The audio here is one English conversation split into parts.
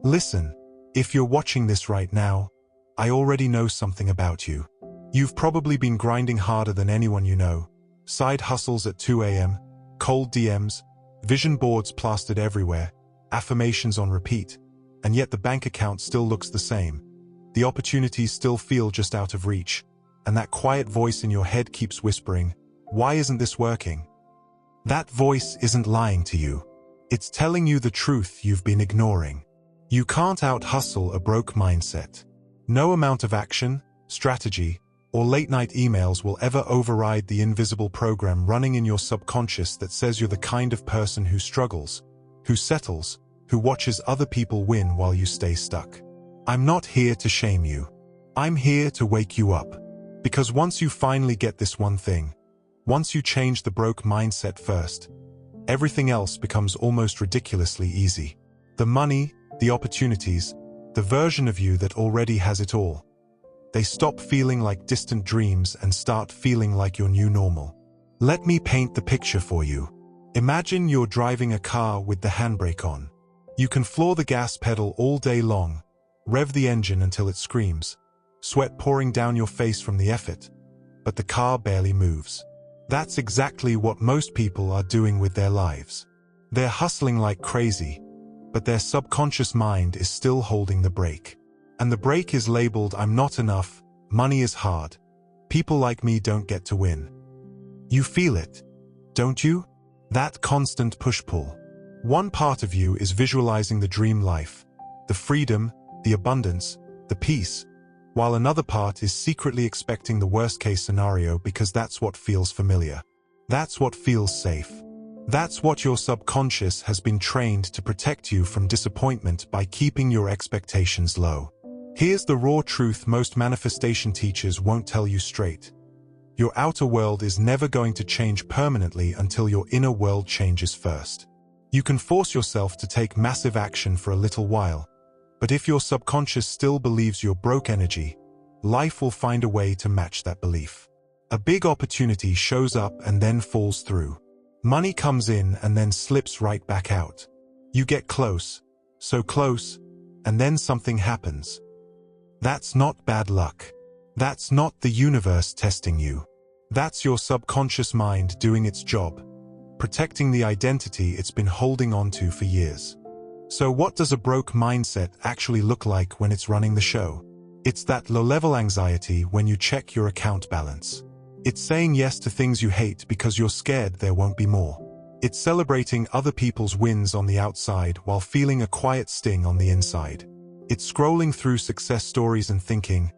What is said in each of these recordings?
Listen, if you're watching this right now, I already know something about you. You've probably been grinding harder than anyone you know. Side hustles at 2 a.m., cold DMs, vision boards plastered everywhere, affirmations on repeat, and yet the bank account still looks the same. The opportunities still feel just out of reach, and that quiet voice in your head keeps whispering, "Why isn't this working?" That voice isn't lying to you. It's telling you the truth you've been ignoring. You can't out-hustle a broke mindset. No amount of action, strategy, or late-night emails will ever override the invisible program running in your subconscious that says you're the kind of person who struggles, who settles, who watches other people win while you stay stuck. I'm not here to shame you. I'm here to wake you up. Because once you finally get this one thing, once you change the broke mindset first, everything else becomes almost ridiculously easy. The money, the opportunities, the version of you that already has it all. They stop feeling like distant dreams and start feeling like your new normal. Let me paint the picture for you. Imagine you're driving a car with the handbrake on. You can floor the gas pedal all day long, rev the engine until it screams, sweat pouring down your face from the effort, but the car barely moves. That's exactly what most people are doing with their lives. They're hustling like crazy, but their subconscious mind is still holding the brake. And the brake is labeled, "I'm not enough, money is hard, people like me don't get to win." You feel it, don't you? That constant push-pull. One part of you is visualizing the dream life, the freedom, the abundance, the peace, while another part is secretly expecting the worst-case scenario because that's what feels familiar. That's what feels safe. That's what your subconscious has been trained to protect you from disappointment by keeping your expectations low. Here's the raw truth most manifestation teachers won't tell you straight. Your outer world is never going to change permanently until your inner world changes first. You can force yourself to take massive action for a little while, but if your subconscious still believes you're broke energy, life will find a way to match that belief. A big opportunity shows up and then falls through. Money comes in and then slips right back out. You get close, so close, and then something happens. That's not bad luck. That's not the universe testing you. That's your subconscious mind doing its job, protecting the identity it's been holding on to for years. So what does a broke mindset actually look like when it's running the show? It's that low-level anxiety when you check your account balance. It's saying yes to things you hate because you're scared there won't be more. It's celebrating other people's wins on the outside while feeling a quiet sting on the inside. It's scrolling through success stories and thinking,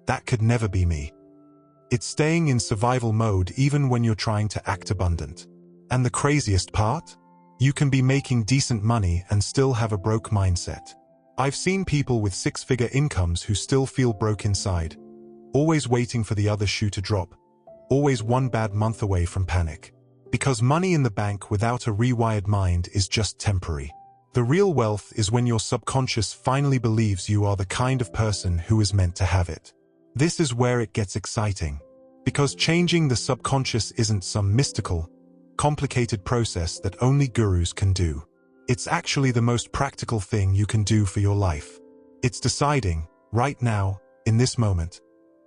"That could never be me." It's staying in survival mode even when you're trying to act abundant. And the craziest part? You can be making decent money and still have a broke mindset. I've seen people with six-figure incomes who still feel broke inside, always waiting for the other shoe to drop, always one bad month away from panic. Because money in the bank without a rewired mind is just temporary. The real wealth is when your subconscious finally believes you are the kind of person who is meant to have it. This is where it gets exciting. Because changing the subconscious isn't some mystical, complicated process that only gurus can do. It's actually the most practical thing you can do for your life. It's deciding, right now, in this moment,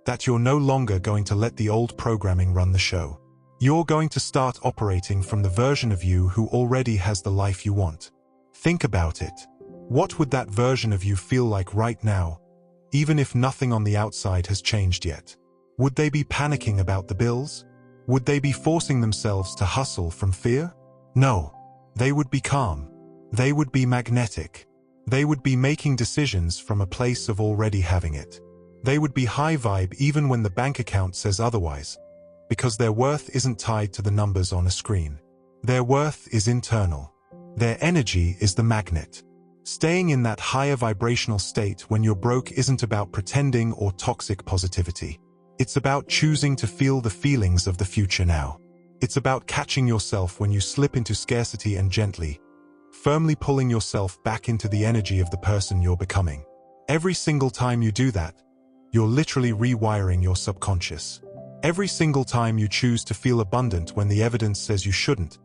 that you're no longer going to let the old programming run the show. You're going to start operating from the version of you who already has the life you want. Think about it. What would that version of you feel like right now, even if nothing on the outside has changed yet? Would they be panicking about the bills? Would they be forcing themselves to hustle from fear? No. They would be calm. They would be magnetic. They would be making decisions from a place of already having it. They would be high vibe even when the bank account says otherwise, because their worth isn't tied to the numbers on a screen. Their worth is internal. Their energy is the magnet. Staying in that higher vibrational state when you're broke isn't about pretending or toxic positivity. It's about choosing to feel the feelings of the future now. It's about catching yourself when you slip into scarcity and gently, firmly pulling yourself back into the energy of the person you're becoming. Every single time you do that, you're literally rewiring your subconscious. Every single time you choose to feel abundant when the evidence says you shouldn't,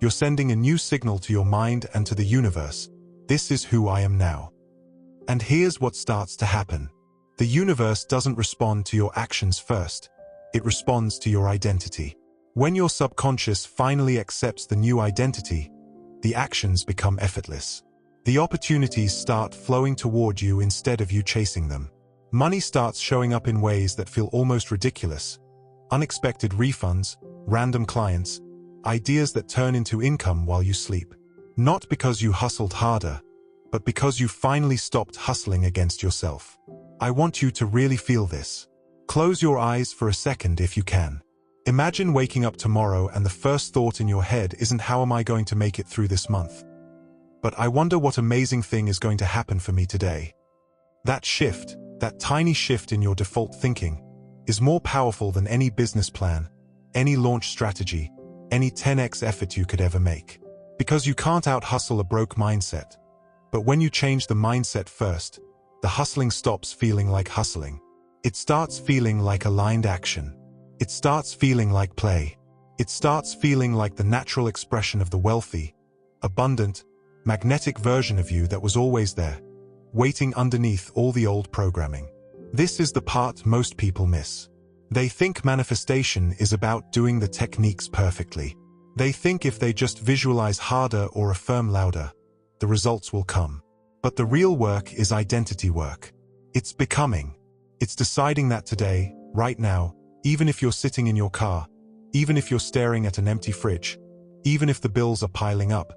you're sending a new signal to your mind and to the universe. This is who I am now. And here's what starts to happen. The universe doesn't respond to your actions first. It responds to your identity. When your subconscious finally accepts the new identity, the actions become effortless. The opportunities start flowing toward you instead of you chasing them. Money starts showing up in ways that feel almost ridiculous. Unexpected refunds, random clients, ideas that turn into income while you sleep. Not because you hustled harder, but because you finally stopped hustling against yourself. I want you to really feel this. Close your eyes for a second if you can. Imagine waking up tomorrow and the first thought in your head isn't how am I going to make it through this month, but I wonder what amazing thing is going to happen for me today. That shift, that tiny shift in your default thinking, is more powerful than any business plan, any launch strategy, any 10x effort you could ever make. Because you can't out-hustle a broke mindset. But when you change the mindset first, the hustling stops feeling like hustling. It starts feeling like aligned action. It starts feeling like play. It starts feeling like the natural expression of the wealthy, abundant, magnetic version of you that was always there, waiting underneath all the old programming. This is the part most people miss. They think manifestation is about doing the techniques perfectly. They think if they just visualize harder or affirm louder, the results will come. But the real work is identity work. It's becoming. It's deciding that today, right now, even if you're sitting in your car, even if you're staring at an empty fridge, even if the bills are piling up,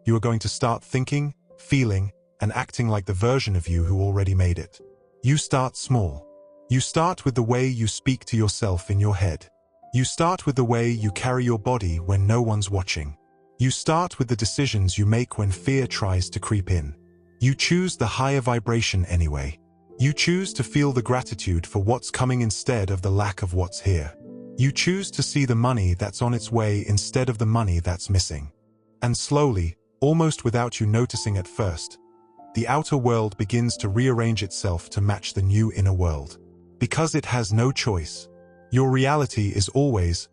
you are going to start thinking, feeling, and acting like the version of you who already made it. You start small. You start with the way you speak to yourself in your head. You start with the way you carry your body when no one's watching. You start with the decisions you make when fear tries to creep in. You choose the higher vibration anyway. You choose to feel the gratitude for what's coming instead of the lack of what's here. You choose to see the money that's on its way instead of the money that's missing. And slowly, almost without you noticing at first, the outer world begins to rearrange itself to match the new inner world. Because it has no choice. Your reality is always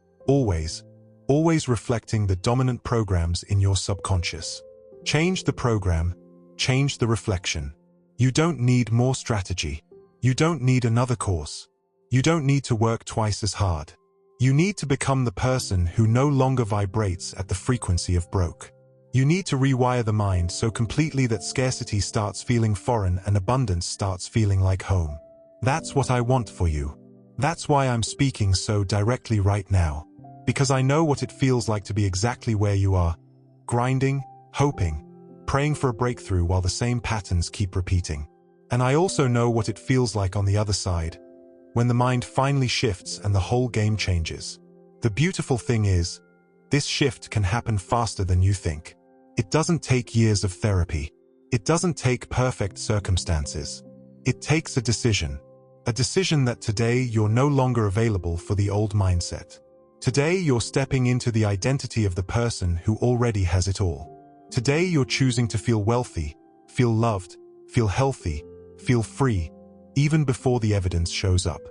reflecting the dominant programs in your subconscious. Change the program, change the reflection. You don't need more strategy. You don't need another course. You don't need to work twice as hard. You need to become the person who no longer vibrates at the frequency of broke. You need to rewire the mind so completely that scarcity starts feeling foreign and abundance starts feeling like home. That's what I want for you. That's why I'm speaking so directly right now. Because I know what it feels like to be exactly where you are, grinding, hoping, praying for a breakthrough while the same patterns keep repeating. And I also know what it feels like on the other side, when the mind finally shifts and the whole game changes. The beautiful thing is, this shift can happen faster than you think. It doesn't take years of therapy. It doesn't take perfect circumstances. It takes a decision that today you're no longer available for the old mindset. Today you're stepping into the identity of the person who already has it all. Today you're choosing to feel wealthy, feel loved, feel healthy, feel free, even before the evidence shows up.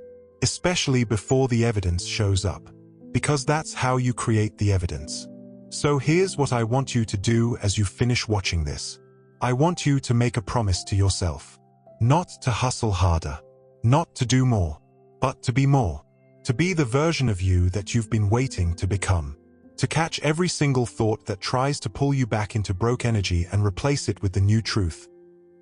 Especially before the evidence shows up. Because that's how you create the evidence. So here's what I want you to do as you finish watching this. I want you to make a promise to yourself. Not to hustle harder. Not to do more. But to be more. To be the version of you that you've been waiting to become. To catch every single thought that tries to pull you back into broke energy and replace it with the new truth.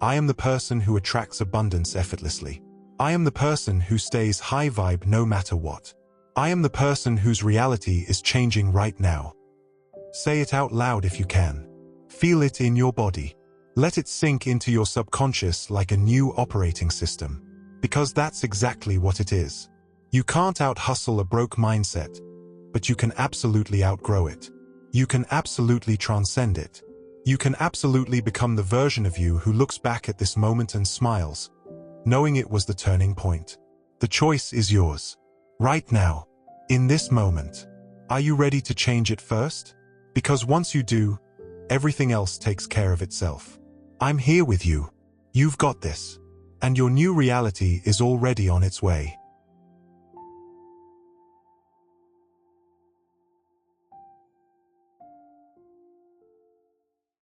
I am the person who attracts abundance effortlessly. I am the person who stays high vibe no matter what. I am the person whose reality is changing right now. Say it out loud if you can. Feel it in your body. Let it sink into your subconscious like a new operating system. Because that's exactly what it is. You can't out-hustle a broke mindset, but you can absolutely outgrow it. You can absolutely transcend it. You can absolutely become the version of you who looks back at this moment and smiles, knowing it was the turning point. The choice is yours. Right now. In this moment. Are you ready to change it first? Because once you do, everything else takes care of itself. I'm here with you. You've got this. And your new reality is already on its way.